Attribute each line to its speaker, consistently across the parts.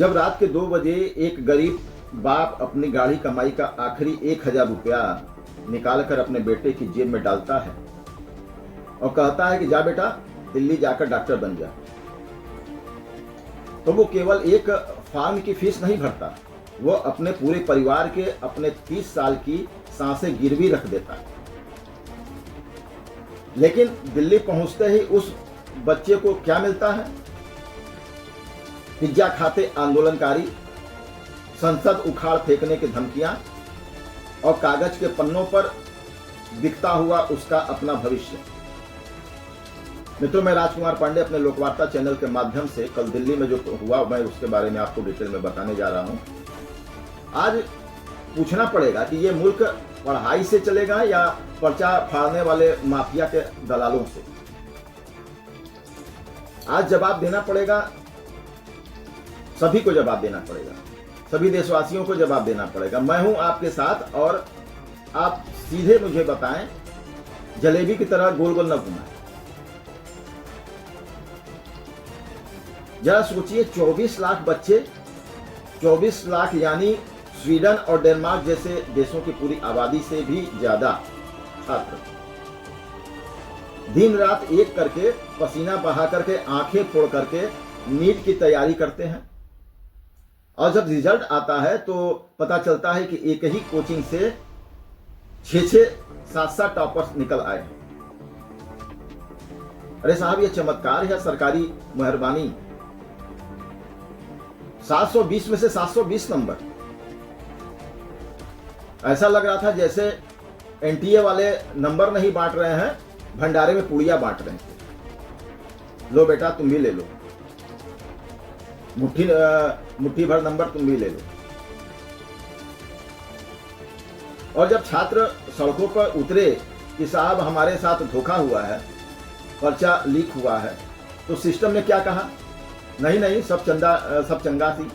Speaker 1: जब रात के 2 बजे एक गरीब बाप अपनी गाढ़ी कमाई का आखिरी 1000 रुपया निकालकर अपने बेटे की जेब में डालता है और कहता है कि जा बेटा दिल्ली जाकर डॉक्टर बन जा, तो वो केवल एक फार्म की फीस नहीं भरता, वो अपने पूरे परिवार के अपने 30 साल की सांसें गिरवी रख देता है। लेकिन दिल्ली पहुंचते ही उस बच्चे को क्या मिलता है? पिज्जा खाते आंदोलनकारी, संसद उखाड़ फेंकने की धमकियां और कागज के पन्नों पर दिखता हुआ उसका अपना भविष्य। मित्रों, मैं राजकुमार पांडे अपने लोकवार्ता चैनल के माध्यम से कल दिल्ली में जो हुआ मैं उसके बारे में आपको डिटेल में बताने जा रहा हूं। आज पूछना पड़ेगा कि ये मुल्क पढ़ाई से चलेगा या पर्चा फाड़ने वाले माफिया के दलालों से। आज जवाब देना पड़ेगा, सभी को जवाब देना पड़ेगा, सभी देशवासियों को जवाब देना पड़ेगा। मैं हूं आपके साथ और आप सीधे मुझे बताएं, जलेबी की तरह गोल गोल न घुमाएं। जरा सोचिए, 24 लाख बच्चे, 24 लाख यानी स्वीडन और डेनमार्क जैसे देशों की पूरी आबादी से भी ज्यादा छात्र दिन रात एक करके पसीना बहा करके आंखें फोड़ करके नीट की तैयारी करते हैं। और जब रिजल्ट आता है तो पता चलता है कि एक ही कोचिंग से 6-6, 7-7 टॉपर्स निकल आए हैं। अरे साहब, ये चमत्कार है, सरकारी मेहरबानी। 720 में से 720 नंबर। ऐसा लग रहा था जैसे एनटीए वाले नंबर नहीं बांट रहे हैं, भंडारे में पूड़ियां बांट रहे हैं। लो बेटा तुम भी ले लो, मुट्ठी भर नंबर तुम भी ले लो। और जब छात्र सड़कों पर उतरे कि साहब हमारे साथ धोखा हुआ है, पर्चा लीक हुआ है, तो सिस्टम ने क्या कहा? नहीं, सब चंगा थी,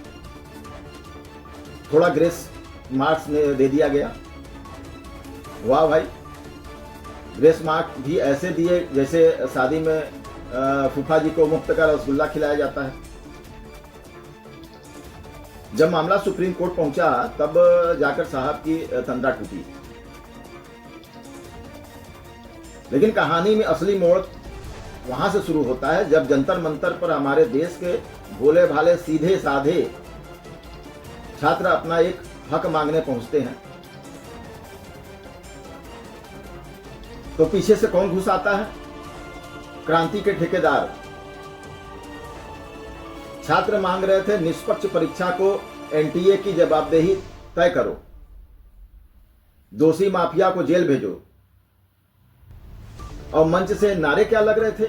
Speaker 1: थोड़ा ग्रेस मार्क्स दे दिया गया। वाह भाई, ग्रेस मार्क भी ऐसे दिए जैसे शादी में फूफा जी को मुफ्त का रसगुल्ला खिलाया जाता है। जब मामला सुप्रीम कोर्ट पहुंचा तब जाकर साहब की तंद्रा टूटी। लेकिन कहानी में असली मोड़ वहां से शुरू होता है जब जंतर मंतर पर हमारे देश के भोले भाले सीधे साधे छात्र अपना एक हक मांगने पहुंचते हैं। तो पीछे से कौन घुस आता है? क्रांति के ठेकेदार। छात्र मांग रहे थे निष्पक्ष परीक्षा को एनटीए की जवाबदेही तय करो, दोषी माफिया को जेल भेजो। और मंच से नारे क्या लग रहे थे?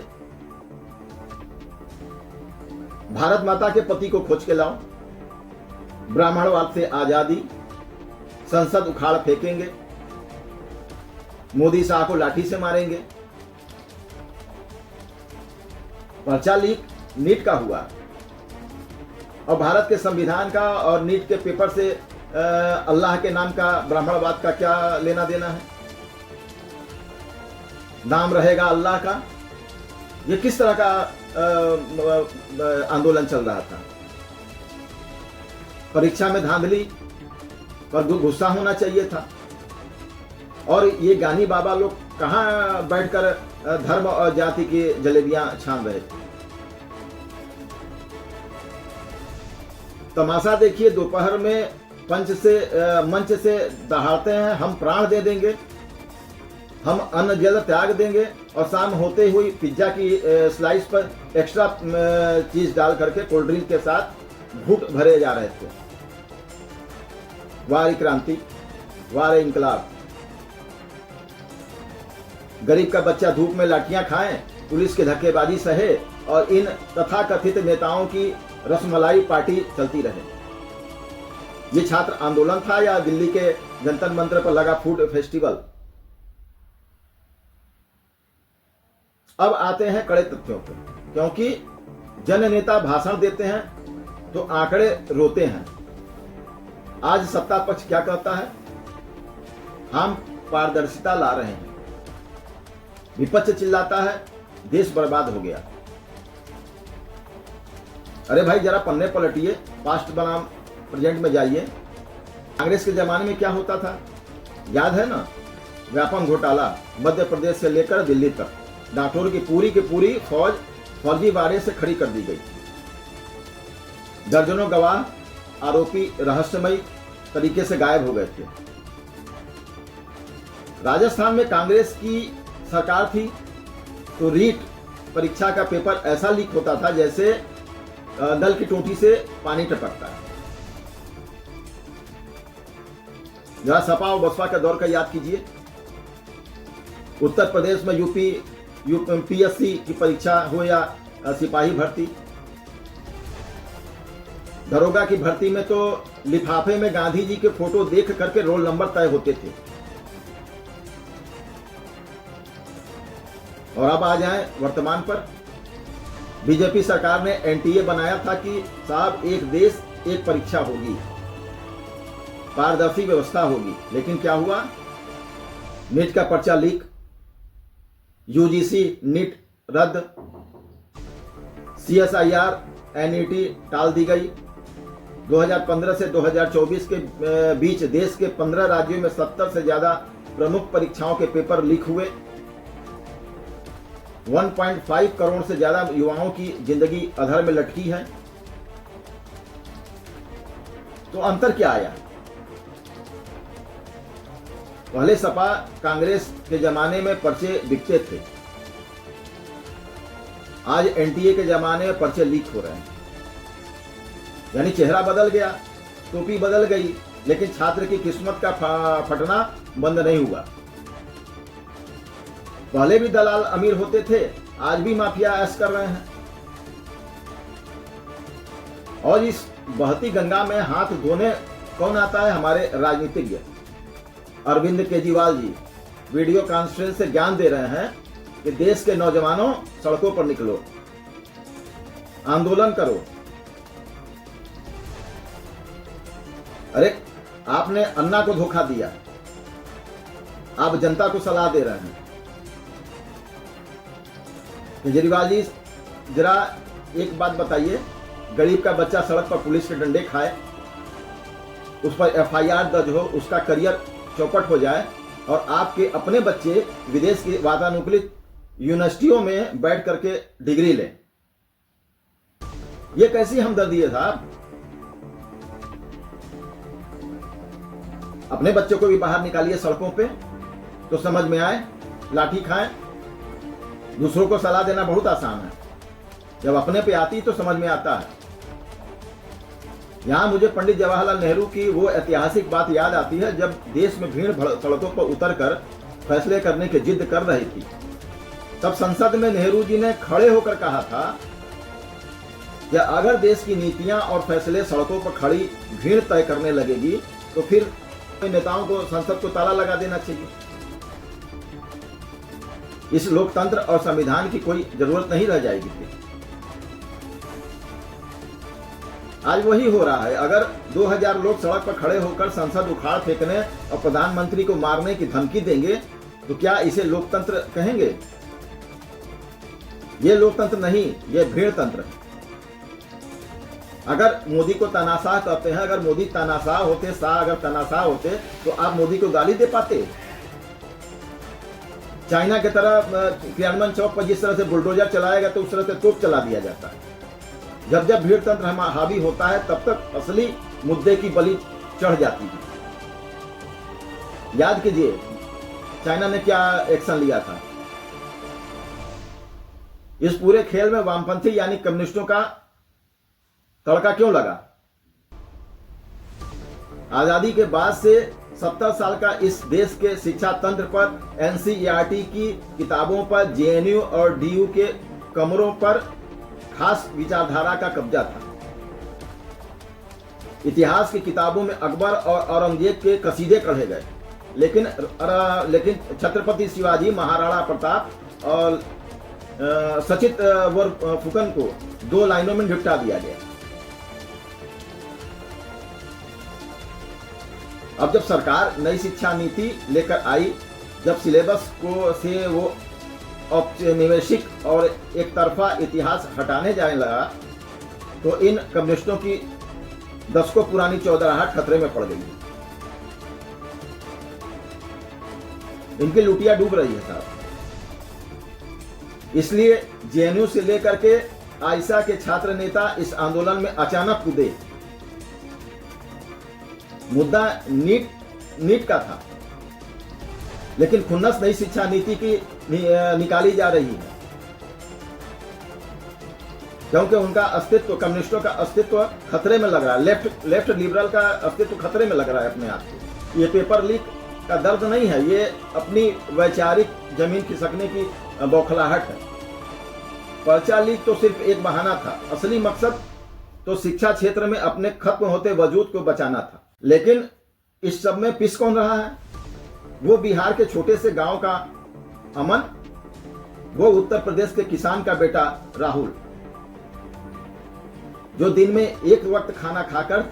Speaker 1: भारत माता के पति को खोज के लाओ, ब्राह्मणवाद से आजादी, संसद उखाड़ फेंकेंगे, मोदी शाह को लाठी से मारेंगे। पर्चा लीक नीट का हुआ और भारत के संविधान का और नीट के पेपर से अल्लाह के नाम का ब्राह्मणवाद का क्या लेना देना है? नाम रहेगा अल्लाह का। ये किस तरह का आंदोलन चल रहा था? परीक्षा में धांधली पर गुस्सा होना चाहिए था। और ये गानी बाबा लोग कहां बैठकर धर्म और जाति की जलेबियां छान रहे थे? तमाशा देखिए, दोपहर में मंच से दहाड़ते हैं हम प्राण दे देंगे, हम अन्न जल त्याग देंगे, और शाम होते हुए पिज्जा की स्लाइस पर एक्स्ट्रा चीज डाल करके कोल्ड ड्रिंक के साथ घूंट भरे जा रहे थे। वाह क्रांति, वाह इंकलाब। गरीब का बच्चा धूप में लाठियां खाए, पुलिस की धक्केबाजी सहे और इन तथाकथित नेताओं की रसमलाई पार्टी चलती रहे। ये छात्र आंदोलन था या दिल्ली के जंतर मंतर पर लगा फूड फेस्टिवल? अब आते हैं कड़े तथ्यों पर, क्योंकि जन नेता भाषण देते हैं तो आंकड़े रोते हैं। आज सत्ता पक्ष क्या कहता है? हम पारदर्शिता ला रहे हैं। विपक्ष चिल्लाता है देश बर्बाद हो गया। अरे भाई जरा पन्ने पलटिए, पास्ट बनाम प्रेजेंट में जाइए। कांग्रेस के जमाने में क्या होता था याद है ना? व्यापम घोटाला मध्य प्रदेश से लेकर दिल्ली तक, डाकोर की पूरी फौज फर्जीवाड़े से खड़ी कर दी गई। दर्जनों गवाह आरोपी रहस्यमयी तरीके से गायब हो गए थे। राजस्थान में कांग्रेस की सरकार थी तो रीट परीक्षा का पेपर ऐसा लीक होता था जैसे नल की टोटी से पानी टपकता है। जरा सपा और बसपा के दौर का याद कीजिए। उत्तर प्रदेश में यूपीएससी की परीक्षा हो या सिपाही भर्ती, दरोगा की भर्ती में तो लिफाफे में गांधी जी के फोटो देख करके रोल नंबर तय होते थे। और अब आ जाएं वर्तमान पर। बीजेपी सरकार ने एनटीए बनाया था कि साहब एक देश एक परीक्षा होगी, पारदर्शी व्यवस्था होगी, लेकिन क्या हुआ? नीट का पर्चा लीक, यूजीसी नीट रद्द, सीएसआईआर एनईटी टाल दी गई। 2015 से 2024 के बीच देश के 15 राज्यों में 70 से ज्यादा प्रमुख परीक्षाओं के पेपर लीक हुए। 1.5 करोड़ से ज्यादा युवाओं की जिंदगी अधर में लटकी है। तो अंतर क्या आया? पहले सपा कांग्रेस के जमाने में पर्चे बिकते थे, आज एनटीए के जमाने में पर्चे लीक हो रहे हैं। यानी चेहरा बदल गया, टोपी बदल गई, लेकिन छात्र की किस्मत का फटना बंद नहीं हुआ। पहले भी दलाल अमीर होते थे, आज भी माफिया ऐश कर रहे हैं। और इस बहती गंगा में हाथ धोने कौन आता है? हमारे राजनीतिज्ञ अरविंद केजरीवाल जी वीडियो कॉन्फ्रेंस से ज्ञान दे रहे हैं कि देश के नौजवानों सड़कों पर निकलो, आंदोलन करो। अरे आपने अन्ना को धोखा दिया, आप जनता को सलाह दे रहे हैं। केजरीवाल जी जरा एक बात बताइए, गरीब का बच्चा सड़क पर पुलिस के डंडे खाए, उस पर एफआईआर दर्ज हो, उसका करियर चौपट हो जाए, और आपके अपने बच्चे विदेश की वातानुकूलित यूनिवर्सिटियों में बैठ करके डिग्री लें। ये कैसी हमदर्दी है साहब? अपने बच्चों को भी बाहर निकालिए सड़कों पे तो समझ में आए, लाठी खाएं। दूसरों को सलाह देना बहुत आसान है, जब अपने पे आती तो समझ में आता है। यहां मुझे पंडित जवाहरलाल नेहरू की वो ऐतिहासिक बात याद आती है, जब देश में भीड़ सड़कों पर उतरकर फैसले करने की जिद कर रही थी। तब संसद में नेहरू जी ने खड़े होकर कहा था कि अगर देश की नीतियां और फैसले सड़कों पर खड़ी भीड़ तय करने लगेगी तो फिर नेताओं को संसद को ताला लगा देना चाहिए। इस लोकतंत्र और संविधान की कोई जरूरत नहीं रह जाएगी फिर। आज वही हो रहा है। अगर 2000 लोग सड़क पर खड़े होकर संसद उखाड़ फेंकने और प्रधानमंत्री को मारने की धमकी देंगे तो क्या इसे लोकतंत्र कहेंगे? ये लोकतंत्र नहीं, ये भीड़ तंत्र है। अगर मोदी को तानाशाह कहते हैं, अगर मोदी तानाशाह होते, शाह अगर तानाशाह होते तो आप मोदी को गाली दे पाते? चाइना की तरह क्रियान्वयन चौक पर जिस तरह से बुलडोजर चलाएगा तो उस तरह से तोप चला दिया जाता है। जब जब भीड़ तंत्र हावी होता है तब तक असली मुद्दे की बलि चढ़ जाती है। याद कीजिए चाइना ने क्या एक्शन लिया था। इस पूरे खेल में वामपंथी यानी कम्युनिस्टों का तड़का क्यों लगा? आजादी के बाद से 70 साल का इस देश के शिक्षा तंत्र पर, एनसीईआरटी की किताबों पर, जेएनयू और डीयू के कमरों पर खास विचारधारा का कब्जा था। इतिहास की किताबों में अकबर और औरंगजेब के कसीदे पढ़े गए, लेकिन छत्रपति शिवाजी, महाराणा प्रताप और सचित फुकन को 2 लाइनों में निपटा दिया गया। अब जब सरकार नई शिक्षा नीति लेकर आई, जब सिलेबस को से वो औपनिवेशिक और एक तरफा इतिहास हटाने जाने लगा, तो इन कम्युनिस्टों की दशकों पुरानी चौधराहट खतरे में पड़ गई है। इनकी लुटिया डूब रही है साहब। इसलिए जेएनयू से लेकर के आइसा के छात्र नेता इस आंदोलन में अचानक कूदे। मुद्दा नीट का था, लेकिन खुन्नस नई शिक्षा नीति की निकाली जा रही है, क्योंकि उनका अस्तित्व, कम्युनिस्टों का अस्तित्व खतरे में लग रहा है। लेफ्ट लिबरल का अस्तित्व खतरे में लग रहा है अपने आप को। ये पेपर लीक का दर्द नहीं है, ये अपनी वैचारिक जमीन खिसकने की बौखलाहट है। पर्चा लीक तो सिर्फ एक बहाना था, असली मकसद तो शिक्षा क्षेत्र में अपने खत्म होते वजूद को बचाना था। लेकिन इस सब में पिस कौन रहा है? वो बिहार के छोटे से गांव का अमन, वो उत्तर प्रदेश के किसान का बेटा राहुल, जो दिन में एक वक्त खाना खाकर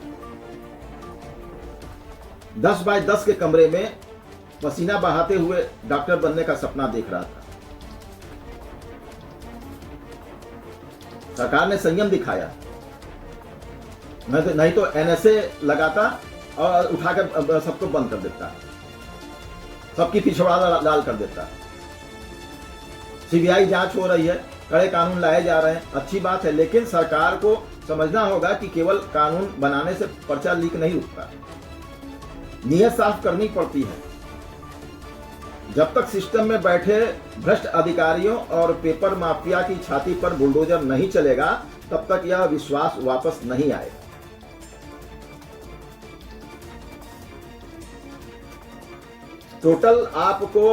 Speaker 1: 10 बाय 10 के कमरे में पसीना बहाते हुए डॉक्टर बनने का सपना देख रहा था। सरकार ने संयम दिखाया, नहीं तो एनएसए लगाता और उठाकर सबको बंद कर देता, सबकी पिछवाड़ा लाल कर देता। सीबीआई जांच हो रही है, कड़े कानून लाए जा रहे हैं, अच्छी बात है, लेकिन सरकार को समझना होगा कि केवल कानून बनाने से पर्चा लीक नहीं रुकता, नीयत साफ करनी पड़ती है। जब तक सिस्टम में बैठे भ्रष्ट अधिकारियों और पेपर माफिया की छाती पर बुलडोजर नहीं चलेगा, तब तक यह विश्वास वापस नहीं आएगा। टोटल आपको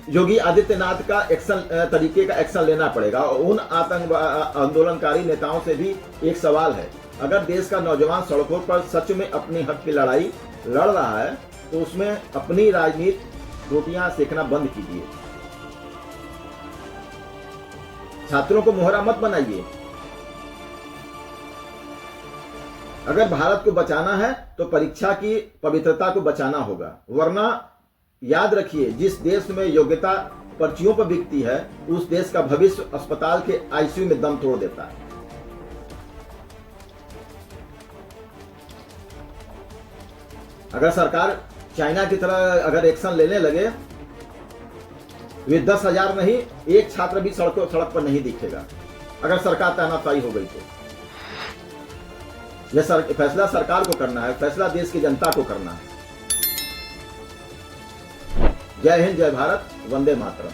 Speaker 1: योगी आदित्यनाथ का तरीके का एक्शन लेना पड़ेगा। और उन आंदोलनकारी नेताओं से भी एक सवाल है, अगर देश का नौजवान सड़कों पर सच में अपनी हक की लड़ाई लड़ रहा है, तो उसमें अपनी राजनीति रोटियां सेकना बंद कीजिए। छात्रों को मोहरा मत बनाइए। अगर भारत को बचाना है तो परीक्षा की पवित्रता को बचाना होगा, वरना याद रखिए, जिस देश में योग्यता पर्चियों पर बिकती है, उस देश का भविष्य अस्पताल के आईसीयू में दम तोड़ देता है। अगर सरकार चाइना की तरह अगर एक्शन लेने लगे, वे 10,000 नहीं, एक छात्र भी सड़क पर नहीं दिखेगा। अगर सरकार तानाशाही हो गई तो यह फैसला सरकार को करना है, फैसला देश की जनता को करना है। जय हिंद, जय भारत, वंदे मातरम।